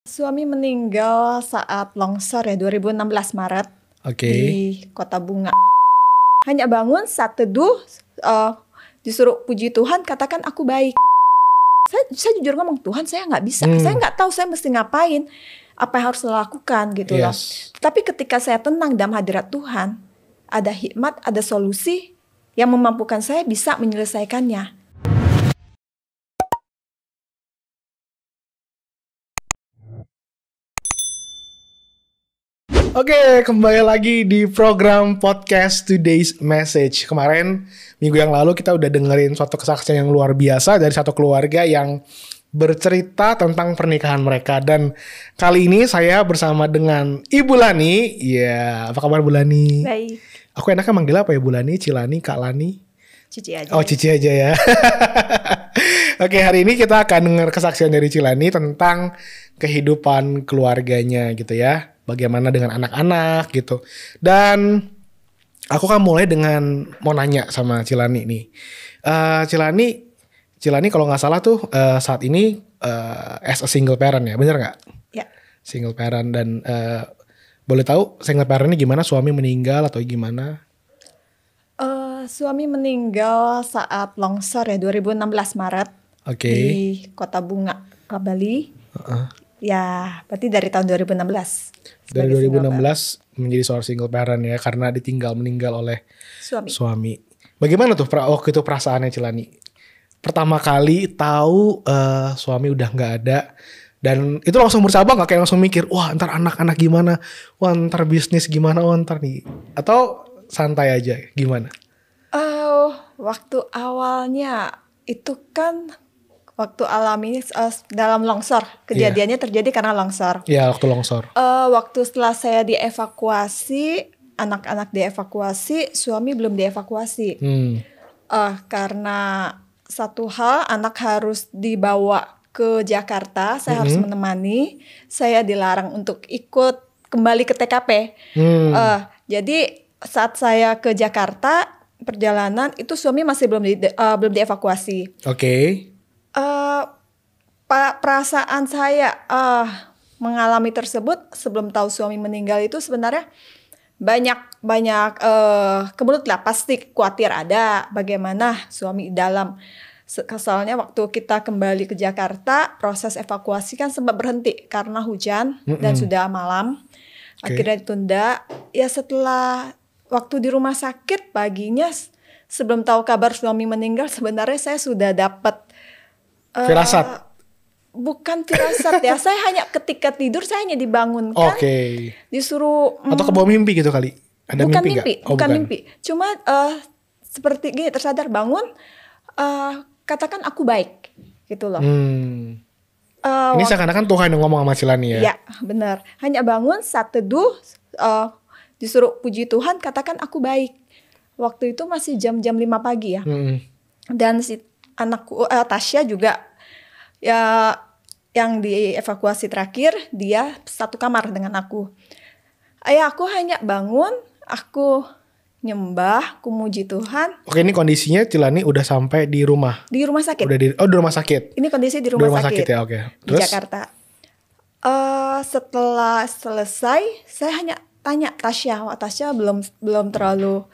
Suami meninggal saat longsor ya 2016 Maret Oke. di Kota Bunga. Hanya bangun saat teduh, disuruh puji Tuhan, katakan aku baik. Saya jujur ngomong, Tuhan saya nggak bisa, saya nggak tahu saya mesti ngapain, apa yang harus lakukan gitu loh. Tapi ketika saya tenang dalam hadirat Tuhan, ada hikmat, ada solusi yang memampukan saya bisa menyelesaikannya. Oke, kembali lagi di program podcast Today's Message. Kemarin, minggu yang lalu kita udah dengerin suatu kesaksian yang luar biasa dari satu keluarga yang bercerita tentang pernikahan mereka. Dan kali ini saya bersama dengan Ibu Lani. Ya, apa kabar Bu Lani? Baik. Aku enaknya manggil apa ya Bu Lani? Cilani, Kak Lani? Cici aja. Oh, Cici aja ya. Oke, hari ini kita akan dengar kesaksian dari Cilani tentang kehidupan keluarganya gitu ya. Bagaimana dengan anak-anak gitu. Dan aku kan mulai dengan mau nanya sama Cilani nih. Cilani kalau nggak salah tuh saat ini as a single parent ya, bener nggak? Ya. Single parent dan boleh tahu single parentnya gimana? Suami meninggal atau gimana? Suami meninggal saat longsor ya 2016 Maret di Kota Bunga, Bali. Ya, berarti dari tahun 2016. Dari 2016 menjadi seorang single parent ya, karena meninggal oleh suami. Bagaimana tuh waktu itu perasaannya Cilani? Pertama kali tahu suami udah nggak ada, dan itu langsung bercabang nggak, kayak langsung mikir, wah ntar anak-anak gimana, wah ntar bisnis gimana, wah ntar nih, atau santai aja gimana? Waktu awalnya itu kan waktu alami dalam longsor, kejadiannya terjadi karena longsor. Iya, waktu longsor. Waktu setelah saya dievakuasi, anak-anak dievakuasi, suami belum dievakuasi. Karena satu hal, anak harus dibawa ke Jakarta, saya harus menemani, saya dilarang untuk ikut kembali ke TKP. Jadi saat saya ke Jakarta perjalanan itu suami masih belum dievakuasi. Perasaan saya mengalami tersebut sebelum tahu suami meninggal itu sebenarnya banyak kemelut lah, pasti khawatir ada bagaimana suami di dalam. Soalnya waktu kita kembali ke Jakarta, proses evakuasi kan sempat berhenti karena hujan dan sudah malam. Akhirnya ditunda. Ya setelah waktu di rumah sakit paginya, sebelum tahu kabar suami meninggal, sebenarnya saya sudah dapat firasat. Bukan firasat ya, saya hanya ketika tidur saya hanya dibangunkan, disuruh atau kebawa mimpi gitu kali. Ada bukan mimpi. Bukan mimpi. Cuma seperti gini, tersadar bangun, katakan aku baik gitu loh. Ini seakan-akan Tuhan yang ngomong sama Cilani ya. Ya benar. Hanya bangun saat teduh, disuruh puji Tuhan, katakan aku baik. Waktu itu masih jam-jam 5 pagi ya. Dan si anakku Tasya juga ya, yang dievakuasi terakhir, dia satu kamar dengan aku. Aku hanya bangun, aku nyembah, aku muji Tuhan. Oke, ini kondisinya Cilani udah sampai di rumah. Di rumah sakit. Di rumah sakit. Ini kondisi di rumah sakit ya, oke. Di Jakarta. Setelah selesai, saya hanya tanya Tasya. Tasya belum terlalu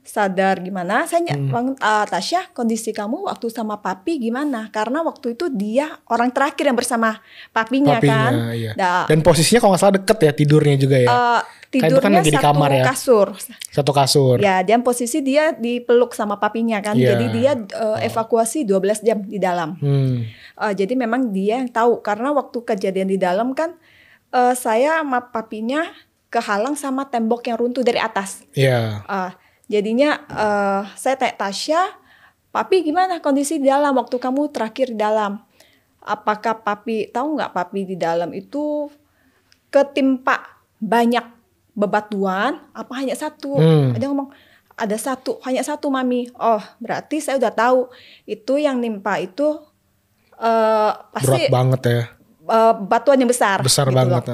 sadar gimana. Saya bangun, Tasya, kondisi kamu waktu sama papi gimana? Karena waktu itu dia orang terakhir yang bersama papinya kan. Iya. Dan posisinya kalau nggak salah deket ya tidurnya juga ya. Tidurnya kan kamar ya. Satu kasur. Ya, dan posisi dia dipeluk sama papinya kan. Jadi dia evakuasi 12 jam di dalam. Jadi memang dia yang tahu, karena waktu kejadian di dalam kan saya sama papinya kehalang sama tembok yang runtuh dari atas. Jadinya saya tanya Tasya, papi gimana kondisi di dalam waktu kamu terakhir di dalam? Apakah papi, tahu nggak papi di dalam itu ketimpa banyak bebatuan, apa hanya satu? Dia ngomong, ada satu, hanya satu mami. Oh berarti saya udah tahu, itu yang nimpa itu pasti berat banget ya. Batuan yang besar. Besar gitu banget.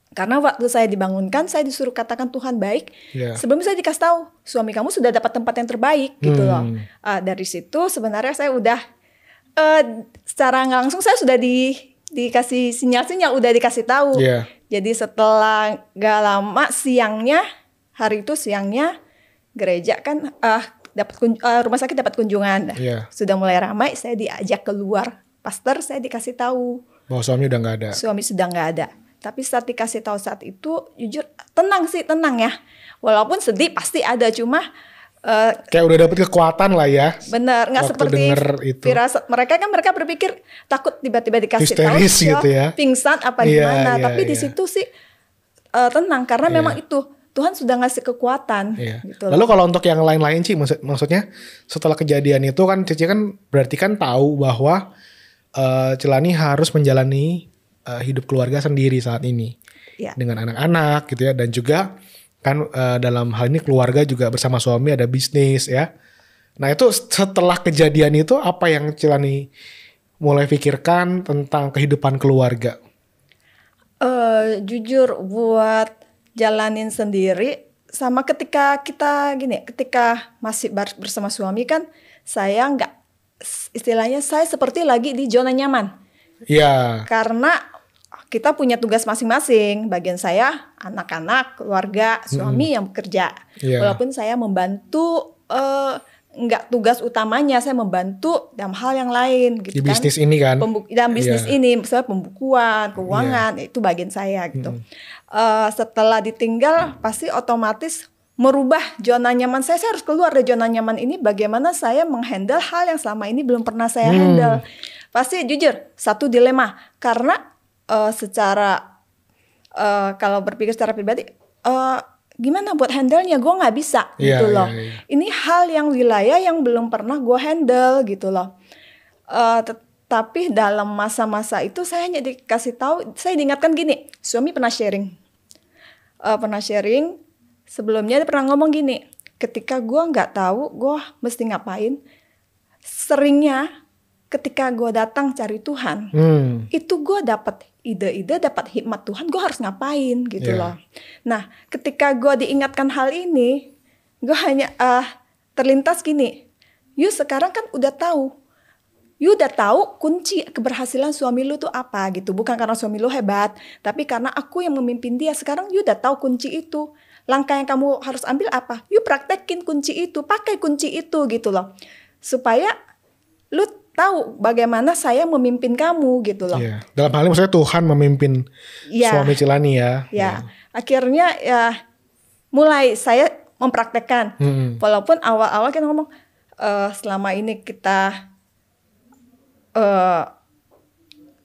Karena waktu saya dibangunkan, saya disuruh katakan Tuhan baik. Sebelum saya dikasih tahu, suami kamu sudah dapat tempat yang terbaik gitu loh. Dari situ sebenarnya saya udah secara nggak langsung saya sudah dikasih sinyal-sinyal, udah dikasih tahu. Jadi setelah gak lama hari itu siangnya gereja kan rumah sakit dapat kunjungan. Sudah mulai ramai, saya diajak keluar. Pastor, saya dikasih tahu bahwa suami udah nggak ada. Suami sudah nggak ada. Tapi saat dikasih tahu saat itu, jujur tenang ya. Walaupun sedih pasti ada, cuma kayak udah dapet kekuatan lah ya. Bener, nggak seperti firasat mereka berpikir takut tiba-tiba dikasih tahu gitu ya. Pingsan apa gimana. Tapi di situ sih tenang karena memang itu Tuhan sudah ngasih kekuatan. Gitu. Lalu kalau untuk yang lain-lain Ci, maksudnya setelah kejadian itu kan Cici kan berarti kan tahu bahwa Celani harus menjalani hidup keluarga sendiri saat ini dengan anak-anak gitu ya, dan juga kan dalam hal ini keluarga juga bersama suami ada bisnis ya. Nah itu setelah kejadian itu apa yang Celani mulai pikirkan tentang kehidupan keluarga? Jujur buat jalanin sendiri sama ketika masih bersama suami kan saya nggak, istilahnya saya seperti lagi di zona nyaman. Karena kita punya tugas masing-masing. Bagian saya anak-anak, keluarga, suami yang bekerja. Walaupun saya membantu, nggak tugas utamanya, saya membantu dalam hal yang lain. Gitu di bisnis ini kan? Dalam bisnis ini, misalnya pembukuan, keuangan, itu bagian saya gitu. Setelah ditinggal, pasti otomatis merubah zona nyaman saya harus keluar dari zona nyaman ini. Bagaimana saya menghandle hal yang selama ini belum pernah saya handle. Pasti jujur satu dilema karena kalau berpikir secara pribadi gimana buat handle-nya, gue nggak bisa gitu loh. Ini hal yang wilayah yang belum pernah gue handle gitu loh. Tapi dalam masa-masa itu saya hanya dikasih tahu, saya diingatkan gini, suami pernah sharing. Sebelumnya dia pernah ngomong gini, ketika gue nggak tahu gue mesti ngapain, seringnya ketika gue datang cari Tuhan, itu gue dapat ide-ide, dapat hikmat Tuhan, gue harus ngapain gitu loh. Nah, ketika gue diingatkan hal ini, gue hanya terlintas gini, you sekarang kan udah tahu. You udah tahu kunci keberhasilan suami lu tuh apa gitu. Bukan karena suami lu hebat, tapi karena aku yang memimpin dia. Sekarang you udah tahu kunci itu. Langkah yang kamu harus ambil apa? You praktekin kunci itu, pakai kunci itu gitu loh. Supaya lu tahu bagaimana saya memimpin kamu gitu loh. Dalam hal ini maksudnya Tuhan memimpin suami Celani ya. Akhirnya mulai saya mempraktekkan. Walaupun awal-awal kita ngomong selama ini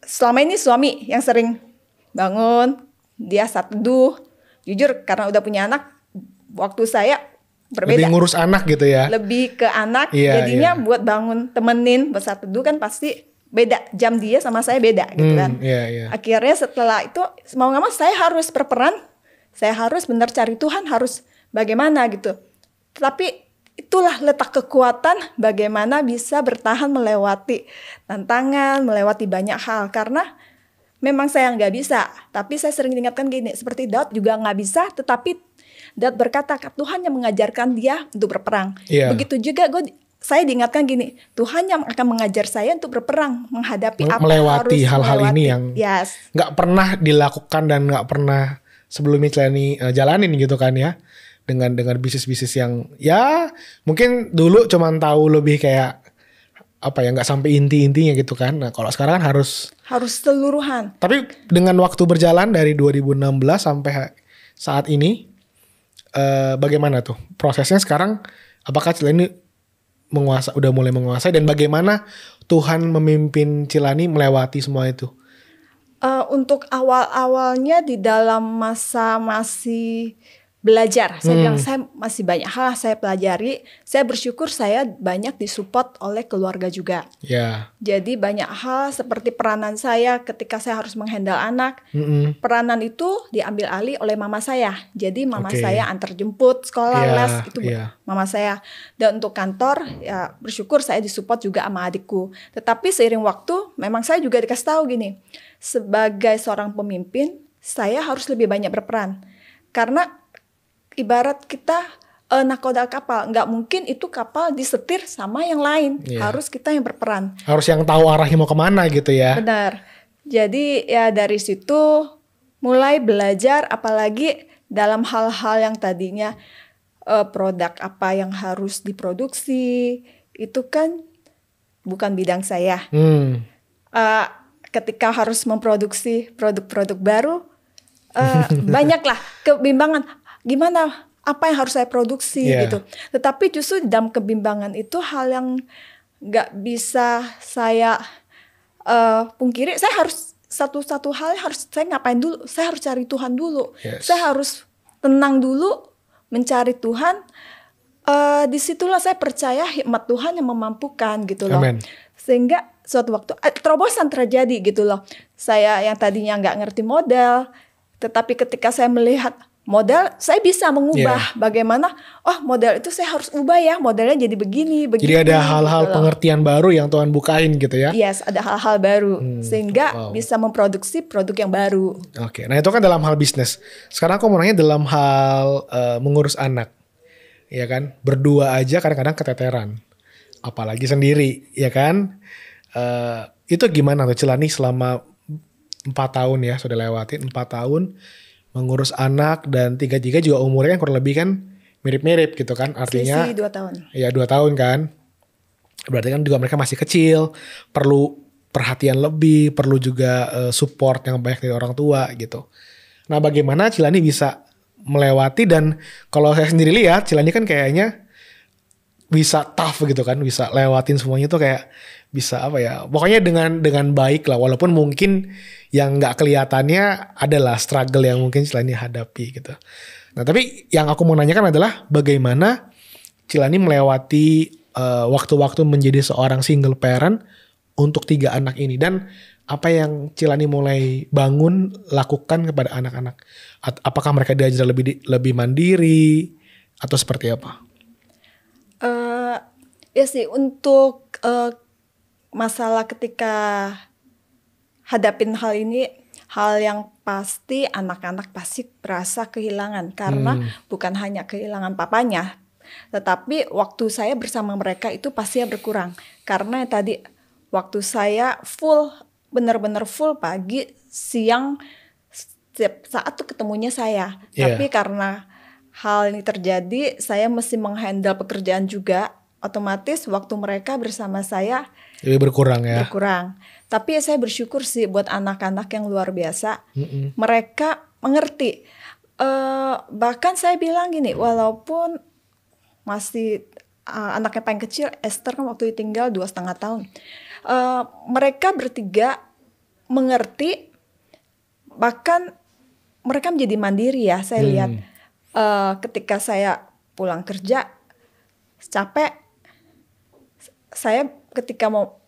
selama ini suami yang sering bangun, dia saat teduh. Jujur karena udah punya anak, waktu saya berbeda. Lebih ngurus anak gitu ya. Lebih ke anak, jadinya buat bangun temenin, buat saat teduh kan pasti beda. Jam dia sama saya beda gitu kan. Akhirnya setelah itu mau gak mau saya harus berperan, saya harus benar cari Tuhan, harus bagaimana gitu. Tapi itulah letak kekuatan bagaimana bisa bertahan melewati tantangan, melewati banyak hal. Karena memang saya nggak bisa, tapi saya sering diingatkan gini, seperti Daud juga nggak bisa, tetapi Daud berkata Tuhan yang mengajarkan dia untuk berperang. Begitu juga saya diingatkan gini, Tuhan yang akan mengajar saya untuk berperang, menghadapi melewati hal-hal ini yang nggak pernah dilakukan dan nggak pernah sebelumnya jalanin gitu kan ya. Dengan bisnis-bisnis yang ya mungkin dulu cuman tahu lebih kayak apa ya, nggak sampai inti-intinya gitu kan. Nah kalau sekarang kan harus seluruhan. Tapi dengan waktu berjalan dari 2016 sampai saat ini, bagaimana tuh prosesnya sekarang? Apakah Celani udah mulai menguasai, dan bagaimana Tuhan memimpin Celani melewati semua itu? Untuk awal-awalnya di dalam masa masih belajar, saya bilang saya masih banyak hal saya pelajari. Saya bersyukur saya banyak disupport oleh keluarga juga. Jadi banyak hal seperti peranan saya ketika saya harus menghandle anak, peranan itu diambil alih oleh mama saya. Jadi mama saya antar jemput sekolah, les itu mama saya. Dan untuk kantor ya bersyukur saya disupport juga sama adikku. Tetapi seiring waktu memang saya juga dikasih tahu gini, sebagai seorang pemimpin saya harus lebih banyak berperan. Karena ibarat kita nakoda kapal, nggak mungkin itu kapal disetir sama yang lain. Harus kita yang berperan. Harus yang tahu arahnya mau kemana gitu ya. Benar. Jadi ya dari situ mulai belajar, apalagi dalam hal-hal yang tadinya produk apa yang harus diproduksi, itu kan bukan bidang saya. Ketika harus memproduksi produk-produk baru, banyaklah kebimbangan. Gimana, apa yang harus saya produksi gitu. Tetapi justru dalam kebimbangan itu hal yang gak bisa saya pungkiri. Saya harus satu hal harus saya ngapain dulu. Saya harus cari Tuhan dulu. Saya harus tenang dulu, mencari Tuhan. Disitulah saya percaya hikmat Tuhan yang memampukan gitu loh. Amen. Sehingga suatu waktu terobosan terjadi gitu loh. Saya yang tadinya nggak ngerti model, tetapi ketika saya melihat model, saya bisa mengubah bagaimana. Oh, model itu saya harus ubah ya, modelnya jadi begini. Jadi ada hal-hal gitu pengertian baru yang Tuhan bukain gitu ya? Yes, ada hal-hal baru sehingga bisa memproduksi produk yang baru. Oke, nah itu kan dalam hal bisnis. Sekarang aku mau nanya dalam hal mengurus anak, ya kan? Berdua aja kadang-kadang keteteran, apalagi sendiri, ya kan? Itu gimana tuh Celani selama 4 tahun ya, sudah lewatin 4 tahun mengurus anak, dan tiga-tiga juga umurnya kan kurang lebih kan mirip-mirip gitu kan, artinya selisih 2 tahun. Iya 2 tahun kan, berarti kan juga mereka masih kecil, perlu perhatian lebih, perlu juga support yang banyak dari orang tua gitu. Nah bagaimana Cilani bisa melewati, dan kalau saya sendiri lihat Cilani kan kayaknya bisa tough gitu kan, bisa lewatin semuanya tuh kayak bisa apa ya, pokoknya dengan baik lah, walaupun mungkin yang nggak kelihatannya adalah struggle yang mungkin Cilani hadapi gitu. Nah tapi yang aku mau nanyakan adalah bagaimana Cilani melewati waktu-waktu menjadi seorang single parent untuk 3 anak ini, dan apa yang Cilani mulai bangun lakukan kepada anak-anak. Apakah mereka diajar lebih mandiri atau seperti apa? Ya sih, untuk masalah ketika hadapin hal ini, hal yang pasti anak-anak pasti berasa kehilangan, karena bukan hanya kehilangan papanya, tetapi waktu saya bersama mereka itu pasti berkurang. Karena tadi waktu saya full, benar-benar full, pagi, siang, setiap saat tuh ketemunya saya. Tapi karena hal ini terjadi, saya mesti menghandle pekerjaan juga, otomatis waktu mereka bersama saya lebih berkurang ya. Berkurang. Tapi saya bersyukur sih buat anak-anak yang luar biasa. Mereka mengerti. Bahkan saya bilang gini, walaupun masih anaknya paling kecil, Esther kan waktu tinggal 2,5 tahun. Mereka bertiga mengerti, bahkan mereka menjadi mandiri ya. Saya lihat ketika saya pulang kerja capek, saya ketika mau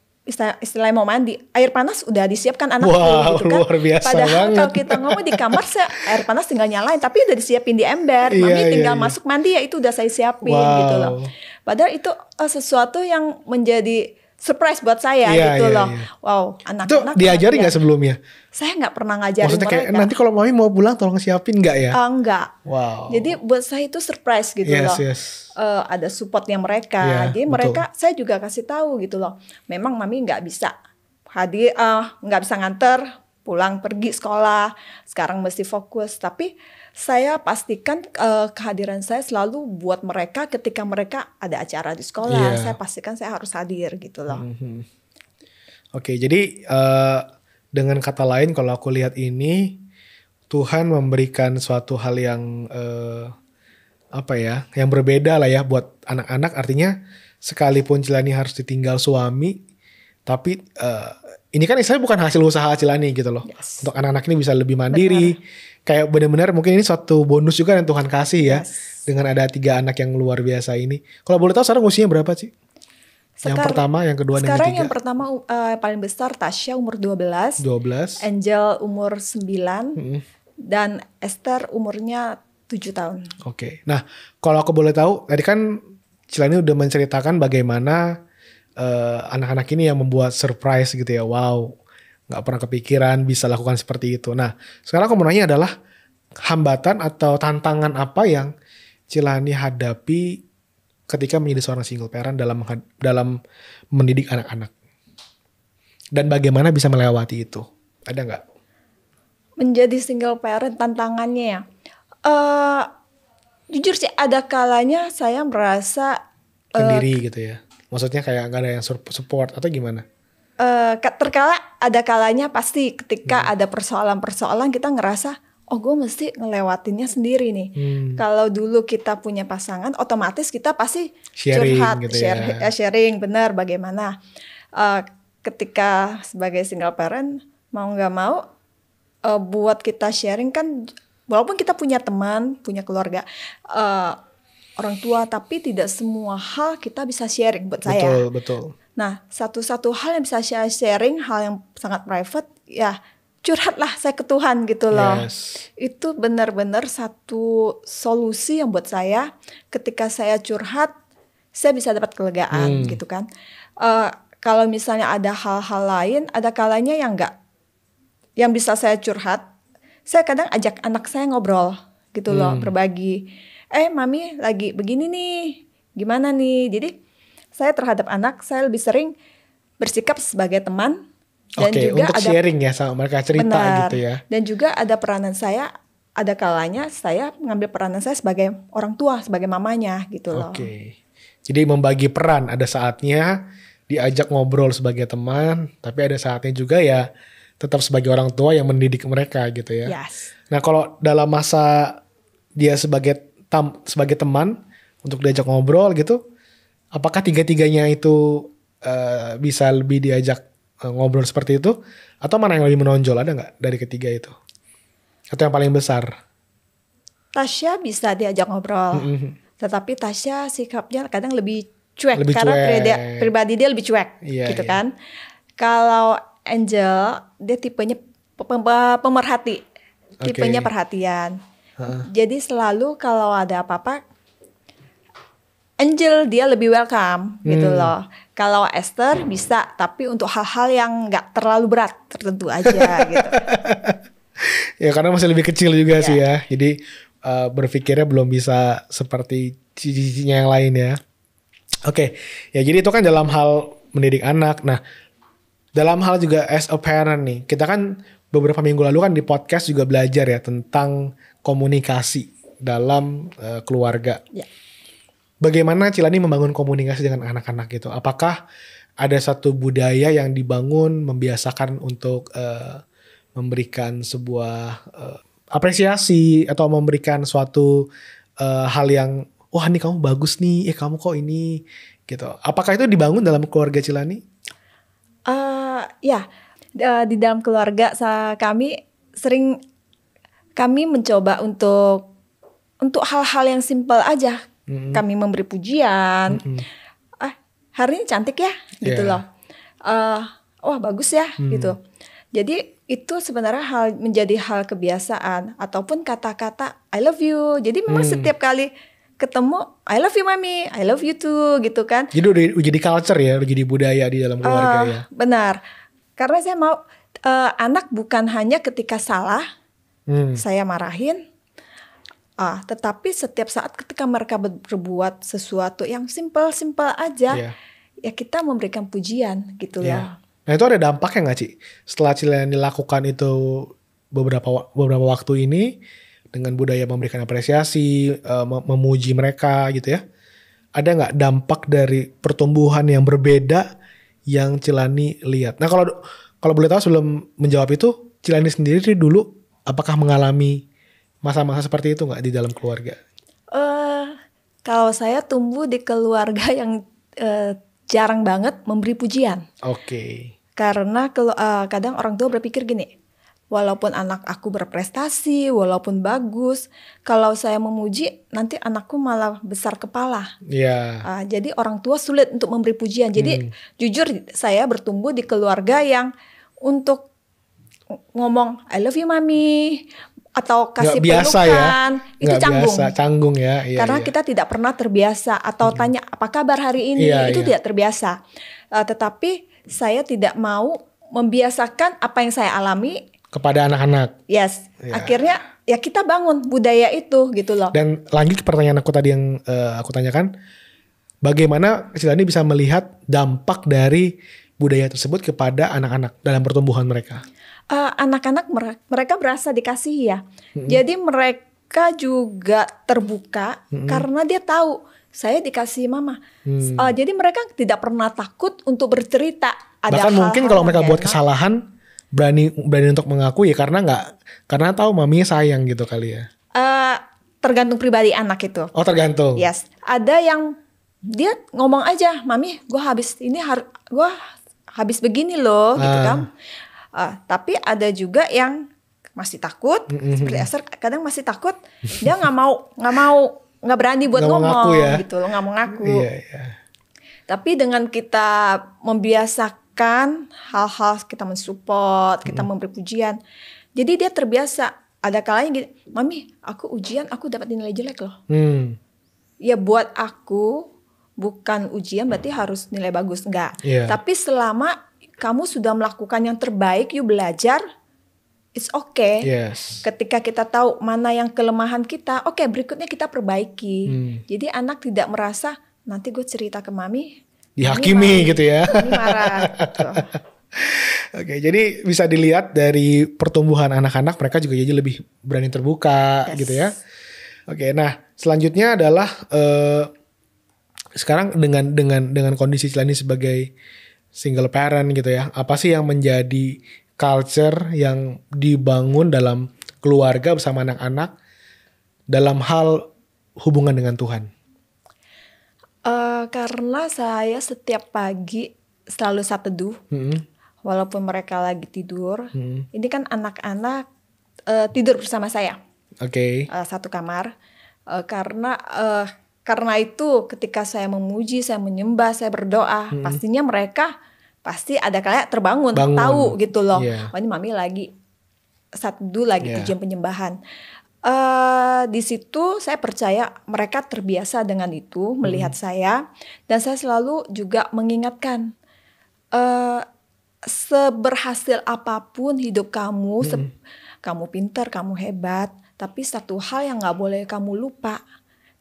istilahnya mau mandi, air panas udah disiapkan anakku gitu kan. Luar biasa. Padahal banget. Kalau kita ngomong di kamar, saya air panas tinggal nyalain, tapi udah disiapin di ember. Mami tinggal masuk mandi ya, itu udah saya siapin gitu loh. Padahal itu sesuatu yang menjadi surprise buat saya gitu loh. Wow, anak-anak itu diajarin nggak sebelumnya? Saya nggak pernah ngajarin maksudnya mereka. Kayak nanti kalau mami mau pulang tolong siapin nggak ya? Enggak. Wow. Jadi buat saya itu surprise gitu loh. Ada supportnya mereka. Jadi mereka, saya juga kasih tahu gitu loh. Memang mami nggak bisa hadir, nggak bisa nganter, pulang pergi sekolah. Sekarang mesti fokus. Tapi saya pastikan kehadiran saya selalu buat mereka ketika mereka ada acara di sekolah. Saya pastikan saya harus hadir gitu loh. Oke, jadi dengan kata lain kalau aku lihat ini, Tuhan memberikan suatu hal yang yang berbeda lah ya buat anak-anak. Artinya sekalipun Cilani harus ditinggal suami, tapi ini kan istilahnya bukan hasil usaha Cilani gitu loh. Untuk anak-anak ini bisa lebih mandiri. Kayak benar-benar mungkin ini suatu bonus juga yang Tuhan kasih ya. Dengan ada 3 anak yang luar biasa ini. Kalau boleh tahu sekarang usianya berapa sih? Yang pertama, yang kedua, dan yang ketiga. Sekarang yang pertama paling besar Tasya umur 12. Angel umur 9. Dan Esther umurnya 7 tahun. Oke. Nah, kalau aku boleh tahu, tadi kan Cilani udah menceritakan bagaimana anak-anak ini yang membuat surprise gitu ya. Wow, gak pernah kepikiran bisa lakukan seperti itu. Nah, sekarang aku mau nanya adalah hambatan atau tantangan apa yang Cilani hadapi ketika menjadi seorang single parent dalam mendidik anak-anak, dan bagaimana bisa melewati itu? Ada nggak? Menjadi single parent tantangannya ya. Jujur sih ada kalanya saya merasa sendiri gitu ya. Maksudnya kayak nggak ada yang support atau gimana? Terkala ada kalanya pasti ketika ada persoalan-persoalan kita ngerasa oh gue mesti ngelewatinnya sendiri nih. Kalau dulu kita punya pasangan otomatis kita pasti sharing curhat, gitu sharing benar bagaimana. Ketika sebagai single parent mau nggak mau buat kita sharing kan walaupun kita punya teman, punya keluarga, orang tua, tapi tidak semua hal kita bisa sharing buat saya. Betul. Nah, satu-satu hal yang bisa saya sharing, hal yang sangat private, ya curhatlah saya ke Tuhan gitu loh. Yes. Itu benar-benar satu solusi yang buat saya, ketika saya curhat, saya bisa dapat kelegaan gitu kan. Kalau misalnya ada hal-hal lain, ada kalanya yang enggak, yang bisa saya curhat, saya kadang ajak anak saya ngobrol gitu loh, berbagi. Mami lagi begini nih, gimana nih? Jadi saya terhadap anak, saya lebih sering bersikap sebagai teman. Dan juga untuk ada, sharing ya sama mereka cerita benar, gitu ya. Dan juga ada peranan saya, ada kalanya saya mengambil peranan saya sebagai orang tua, sebagai mamanya gitu loh. Jadi membagi peran, ada saatnya diajak ngobrol sebagai teman, tapi ada saatnya juga ya tetap sebagai orang tua yang mendidik mereka gitu ya. Yes. Nah kalau dalam masa dia sebagai teman untuk diajak ngobrol gitu, apakah tiga-tiganya itu bisa lebih diajak ngobrol seperti itu? Atau mana yang lebih menonjol, ada nggak dari ketiga itu? Atau yang paling besar? Tasya bisa diajak ngobrol, tetapi Tasya sikapnya kadang lebih cuek karena pribadi dia lebih cuek gitu kan. Kalau Angel dia tipenya pemerhati, tipenya perhatian. Jadi selalu kalau ada apa-apa, Angel dia lebih welcome gitu loh. Kalau Esther bisa, tapi untuk hal-hal yang nggak terlalu berat tertentu aja gitu. Ya karena masih lebih kecil juga sih ya. Jadi berpikirnya belum bisa seperti cici-cicinya yang lain ya. Ya jadi itu kan dalam hal mendidik anak. Nah, dalam hal juga as a parent nih, kita kan beberapa minggu lalu kan di podcast juga belajar ya tentang komunikasi dalam keluarga. Ya. Bagaimana Cilani membangun komunikasi dengan anak-anak gitu? Apakah ada satu budaya yang dibangun membiasakan untuk memberikan sebuah apresiasi atau memberikan suatu hal yang wah nih kamu bagus nih, kamu kok ini gitu. Apakah itu dibangun dalam keluarga Cilani? Di dalam keluarga kami mencoba untuk hal-hal yang simpel aja. Kami memberi pujian. Hari ini cantik ya, gitu loh. Wah bagus ya, gitu. Jadi itu sebenarnya menjadi hal kebiasaan ataupun kata-kata I love you. Jadi memang setiap kali ketemu I love you mami, I love you too gitu kan. Jadi udah jadi culture ya, udah jadi budaya di dalam keluarga ya. Benar. Karena saya mau anak bukan hanya ketika salah saya marahin, tetapi setiap saat ketika mereka berbuat sesuatu yang simple aja, ya kita memberikan pujian gitu loh. Nah itu ada dampaknya nggak Ci? Setelah Cilani lakukan itu beberapa waktu ini dengan budaya memberikan apresiasi, memuji mereka gitu ya. Ada nggak dampak dari pertumbuhan yang berbeda yang Cilani lihat? Nah kalau boleh tahu sebelum menjawab itu, Cilani sendiri dulu apakah mengalami masa-masa seperti itu nggak di dalam keluarga? Kalau saya tumbuh di keluarga yang jarang banget memberi pujian. Karena kadang orang tua berpikir gini, walaupun anak aku berprestasi, walaupun bagus, kalau saya memuji nanti anakku malah besar kepala. Jadi orang tua sulit untuk memberi pujian. Jadi jujur saya bertumbuh di keluarga yang untuk ngomong I love you mami atau kasih pelukan itu canggung ya. Karena kita tidak pernah terbiasa atau tanya apa kabar hari ini, itu tidak terbiasa. Tetapi saya tidak mau membiasakan apa yang saya alami kepada anak-anak. Yes. Akhirnya ya kita bangun budaya itu gitu loh. Dan lanjut ke pertanyaan aku tadi yang aku tanyakan, bagaimana Cilani bisa melihat dampak dari budaya tersebut kepada anak-anak dalam pertumbuhan mereka? Anak-anak mereka berasa dikasihi ya. Jadi mereka juga terbuka karena dia tahu saya dikasihi mama. Jadi mereka tidak pernah takut untuk bercerita. Ada bahkan mungkin kalau mereka buat kesalahan berani untuk mengaku ya karena tahu maminya sayang gitu kali ya. Tergantung pribadi anak itu. Oh, tergantung. Yes. Ada yang dia ngomong aja, mami, gue habis begini loh, gitu kan. Tapi ada juga yang masih takut, seperti Esther kadang masih takut, dia nggak berani buat ngomong, gitu loh, nggak mau ngaku. Iya. Tapi dengan kita membiasakan hal-hal, kita mensupport, kita memberi pujian, jadi dia terbiasa. Ada kalanya gitu, mami, aku ujian, aku dapat nilai jelek loh. Ya buat aku bukan ujian berarti harus nilai bagus, enggak. Tapi selama kamu sudah melakukan yang terbaik, you belajar, it's okay. Yes. Ketika kita tahu mana yang kelemahan kita, oke, berikutnya kita perbaiki. Jadi anak tidak merasa nanti gue cerita ke mami, dihakimi gitu ya. Mami marah. Gitu. Oke, jadi bisa dilihat dari pertumbuhan anak-anak, mereka juga jadi lebih berani terbuka, gitu ya. Oke, nah selanjutnya adalah sekarang dengan kondisi Cielani sebagai single parent gitu ya, apa sih yang menjadi culture yang dibangun dalam keluarga bersama anak-anak dalam hal hubungan dengan Tuhan? Karena saya setiap pagi selalu saat teduh, walaupun mereka lagi tidur. Ini kan anak-anak tidur bersama saya, satu kamar. Karena itu ketika saya memuji, saya menyembah, saya berdoa, pastinya mereka pasti ada kayak terbangun, tahu gitu loh. Oh ini mami lagi saat teduh, lagi pujian penyembahan. Di situ saya percaya mereka terbiasa dengan itu, melihat saya, dan saya selalu juga mengingatkan, seberhasil apapun hidup kamu, kamu pintar, kamu hebat, tapi satu hal yang nggak boleh kamu lupa,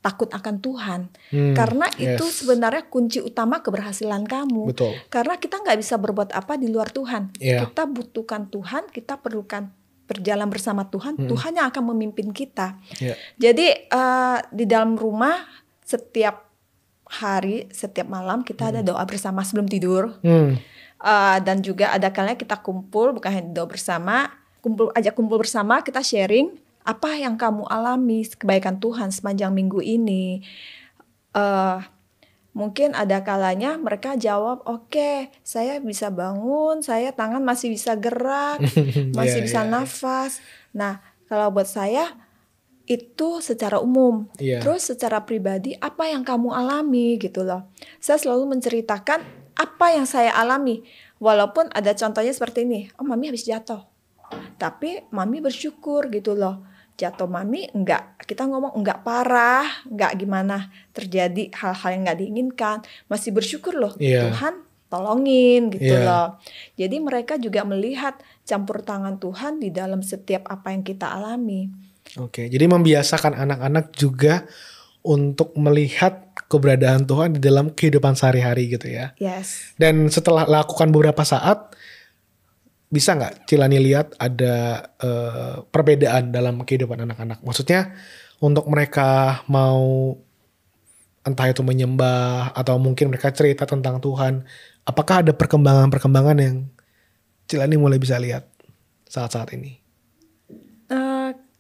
takut akan Tuhan. Karena itu sebenarnya kunci utama keberhasilan kamu. Betul. Karena kita nggak bisa berbuat apa di luar Tuhan. Kita butuhkan Tuhan, kita perlukan berjalan bersama Tuhan, Tuhan yang akan memimpin kita. Jadi di dalam rumah setiap hari, setiap malam kita ada doa bersama sebelum tidur. Dan juga ada kalanya kita kumpul, bukan hanya doa bersama, kumpul bersama, kita sharing apa yang kamu alami, kebaikan Tuhan sepanjang minggu ini. Mungkin ada kalanya mereka jawab, oke, saya bisa bangun, saya tangan masih bisa gerak, masih bisa nafas. Nah, kalau buat saya itu secara umum. Terus secara pribadi, apa yang kamu alami gitu loh. Saya selalu menceritakan apa yang saya alami. Walaupun ada contohnya seperti ini, oh mami habis jatuh. Tapi mami bersyukur gitu loh. Jatuh mami enggak, kita ngomong enggak parah, enggak gimana terjadi hal-hal yang enggak diinginkan, masih bersyukur loh, Tuhan tolongin gitu loh. Jadi mereka juga melihat campur tangan Tuhan di dalam setiap apa yang kita alami. Oke, jadi membiasakan anak-anak juga untuk melihat keberadaan Tuhan di dalam kehidupan sehari-hari gitu ya. Yes. Dan setelah lakukan beberapa saat, bisa nggak Cielani lihat ada perbedaan dalam kehidupan anak-anak? Maksudnya untuk mereka mau entah itu menyembah atau mungkin mereka cerita tentang Tuhan, apakah ada perkembangan-perkembangan yang Cielani mulai bisa lihat saat-saat ini?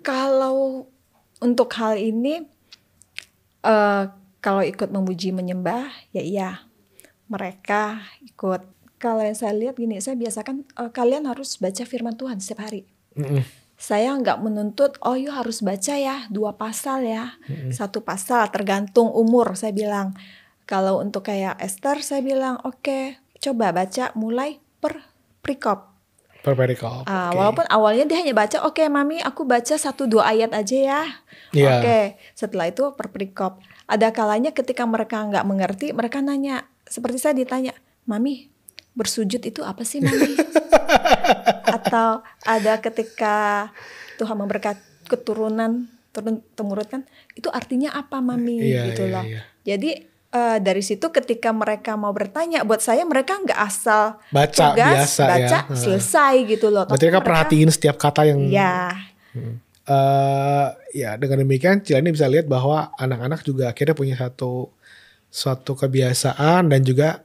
Kalau untuk hal ini, kalau ikut memuji menyembah, ya iya mereka ikut. Kalau yang saya lihat gini, saya biasakan kalian harus baca firman Tuhan setiap hari. Saya nggak menuntut, oh you harus baca ya 2 pasal ya, 1 pasal tergantung umur. Saya bilang, kalau untuk kayak Esther, saya bilang oke, coba baca mulai per perikop. Walaupun awalnya dia hanya baca, oke mami aku baca 1-2 ayat aja ya. Oke, setelah itu per perikop. Ada kalanya ketika mereka nggak mengerti, mereka nanya, seperti saya ditanya, mami, bersujud itu apa sih mami? Atau ada ketika Tuhan memberkati keturunan turun temurun kan, itu artinya apa mami? Gitu loh. Jadi dari situ ketika mereka mau bertanya, buat saya mereka nggak asal baca tugas, biasa baca ya. selesai gitu loh. Berarti mereka perhatiin setiap kata yang. Ya. Ya dengan demikian Cilani bisa lihat bahwa anak-anak juga akhirnya punya suatu kebiasaan dan juga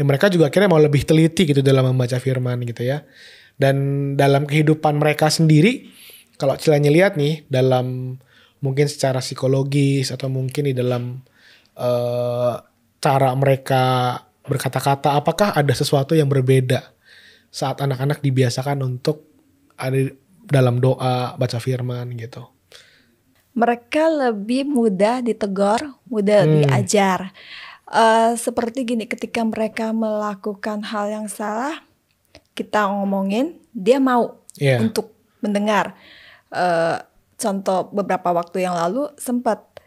mereka juga akhirnya mau lebih teliti gitu dalam membaca firman gitu ya. Dan dalam kehidupan mereka sendiri, kalau Cilani lihat nih dalam mungkin secara psikologis atau mungkin di dalam cara mereka berkata-kata, apakah ada sesuatu yang berbeda saat anak-anak dibiasakan untuk ada dalam doa, baca firman gitu? Mereka lebih mudah ditegur, mudah diajar. Seperti gini, ketika mereka melakukan hal yang salah, kita ngomongin, dia mau untuk mendengar. Contoh beberapa waktu yang lalu sempat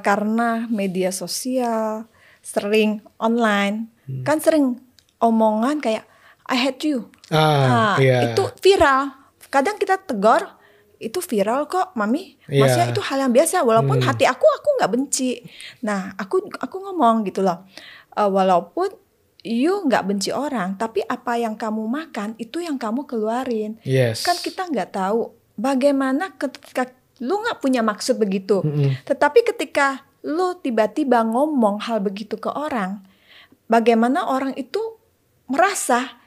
karena media sosial, sering online, kan sering omongan kayak I hate you. Itu viral. Kadang kita tegur, itu viral kok, Mami. Maksudnya itu hal yang biasa. Walaupun hati aku nggak benci. Nah, aku ngomong gitu loh. Walaupun you nggak benci orang, tapi apa yang kamu makan itu yang kamu keluarin. Yes. Kan kita nggak tahu bagaimana ketika lu nggak punya maksud begitu. Tetapi ketika lu tiba-tiba ngomong hal begitu ke orang, bagaimana orang itu merasa,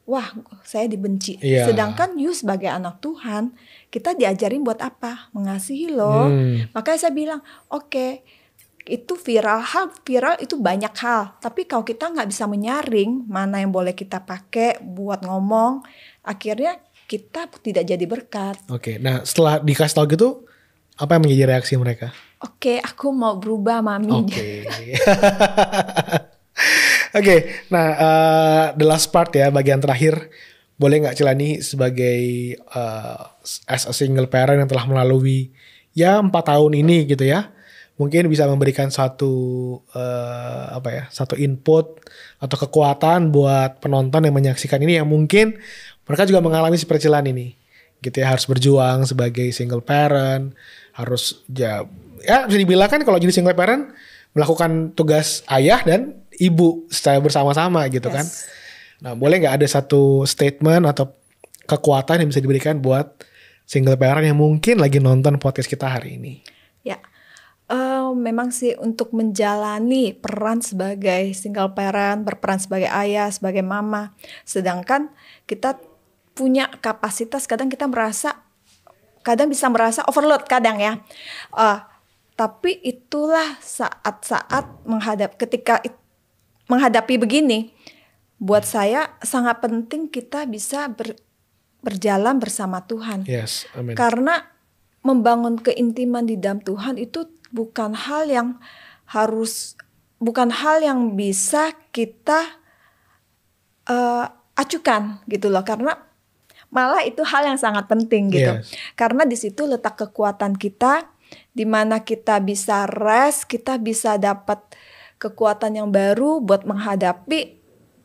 wah saya dibenci. Sedangkan you sebagai anak Tuhan, kita diajarin buat apa? Mengasihi loh. Makanya saya bilang, oke, itu viral itu banyak hal. Tapi kalau kita nggak bisa menyaring mana yang boleh kita pakai buat ngomong, akhirnya kita tidak jadi berkat. Oke, nah setelah dikasih tahu gitu, apa yang menjadi reaksi mereka? Oke, aku mau berubah, Mami. Oke, nah the last part ya, bagian terakhir. Boleh nggak Cilani sebagai as a single parent yang telah melalui 4 tahun ini gitu ya, mungkin bisa memberikan satu input atau kekuatan buat penonton yang menyaksikan ini yang mungkin mereka juga mengalami seperti Cilani nih, gitu ya, harus berjuang sebagai single parent, harus ya bisa dibilang kan kalau jadi single parent melakukan tugas ayah dan ibu secara bersama-sama gitu kan. Nah, boleh nggak ada satu statement atau kekuatan yang bisa diberikan buat single parent yang mungkin lagi nonton podcast kita hari ini? Ya, memang sih untuk menjalani peran sebagai single parent, berperan sebagai ayah, sebagai mama. Sedangkan kita punya kapasitas, kadang bisa merasa overload kadang ya. Tapi itulah saat-saat ketika menghadapi begini, buat saya sangat penting kita bisa berjalan bersama Tuhan. Yes, amen. Karena membangun keintiman di dalam Tuhan itu bukan hal yang bisa kita acukan gitu loh, karena malah itu hal yang sangat penting gitu. Karena di situ letak kekuatan kita, di mana kita bisa rest, kita bisa dapat kekuatan yang baru buat menghadapi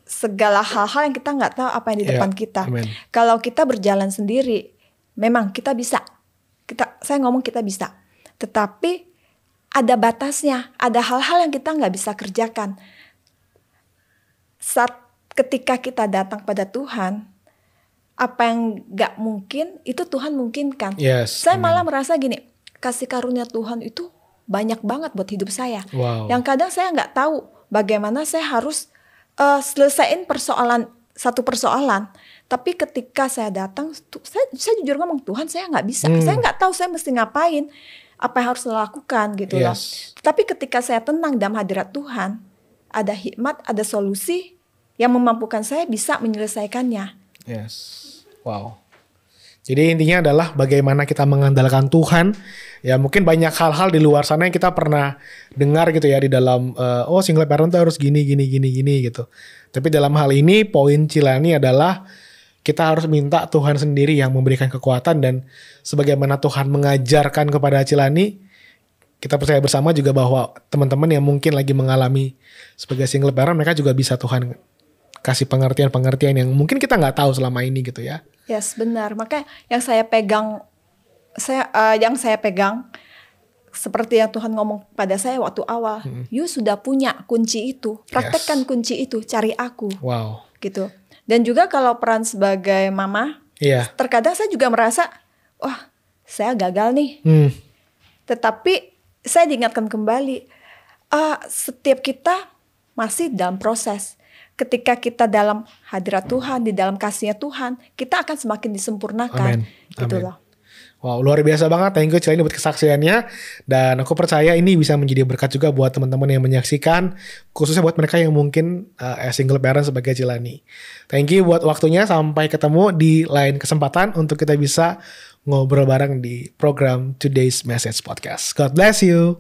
segala hal-hal yang kita nggak tahu apa yang di depan kita. Amen. Kalau kita berjalan sendiri, memang kita bisa. Saya ngomong kita bisa. Tetapi ada batasnya, ada hal-hal yang kita nggak bisa kerjakan. Ketika kita datang pada Tuhan, apa yang gak mungkin itu Tuhan mungkinkan. Saya malah merasa gini, kasih karunia Tuhan itu banyak banget buat hidup saya. Yang kadang saya gak tahu bagaimana saya harus selesaiin satu persoalan. Tapi ketika saya datang, saya jujur ngomong, Tuhan saya gak bisa. Saya gak tahu saya mesti ngapain, apa yang harus lakukan gitu loh. Tapi ketika saya tenang dalam hadirat Tuhan, ada hikmat, ada solusi yang memampukan saya bisa menyelesaikannya. Wow. Jadi intinya adalah bagaimana kita mengandalkan Tuhan. Ya mungkin banyak hal-hal di luar sana yang kita pernah dengar gitu ya di dalam single parent tuh harus gini gitu. Tapi dalam hal ini poin Cilani adalah kita harus minta Tuhan sendiri yang memberikan kekuatan, dan sebagaimana Tuhan mengajarkan kepada Cilani, kita percaya bersama juga bahwa teman-teman yang mungkin lagi mengalami sebagai single parent, mereka juga bisa Tuhan kasih pengertian yang mungkin kita nggak tahu selama ini gitu ya. Yes, benar. Makanya yang saya pegang, seperti yang Tuhan ngomong pada saya waktu awal, you sudah punya kunci itu, praktekkan kunci itu, cari aku. Wow. Gitu. Dan juga kalau peran sebagai mama, terkadang saya juga merasa, wah saya gagal nih. Tetapi saya diingatkan kembali, setiap kita masih dalam proses. Ketika kita dalam hadirat Tuhan, di dalam kasih-Nya Tuhan, kita akan semakin disempurnakan. Amen. Gitu Amen. loh. Wow, luar biasa banget. Thank you Celani buat kesaksiannya. Dan aku percaya ini bisa menjadi berkat juga buat teman-teman yang menyaksikan. Khususnya buat mereka yang mungkin single parent sebagai Celani. Thank you buat waktunya. Sampai ketemu di lain kesempatan untuk kita bisa ngobrol bareng di program Today's Message Podcast. God bless you.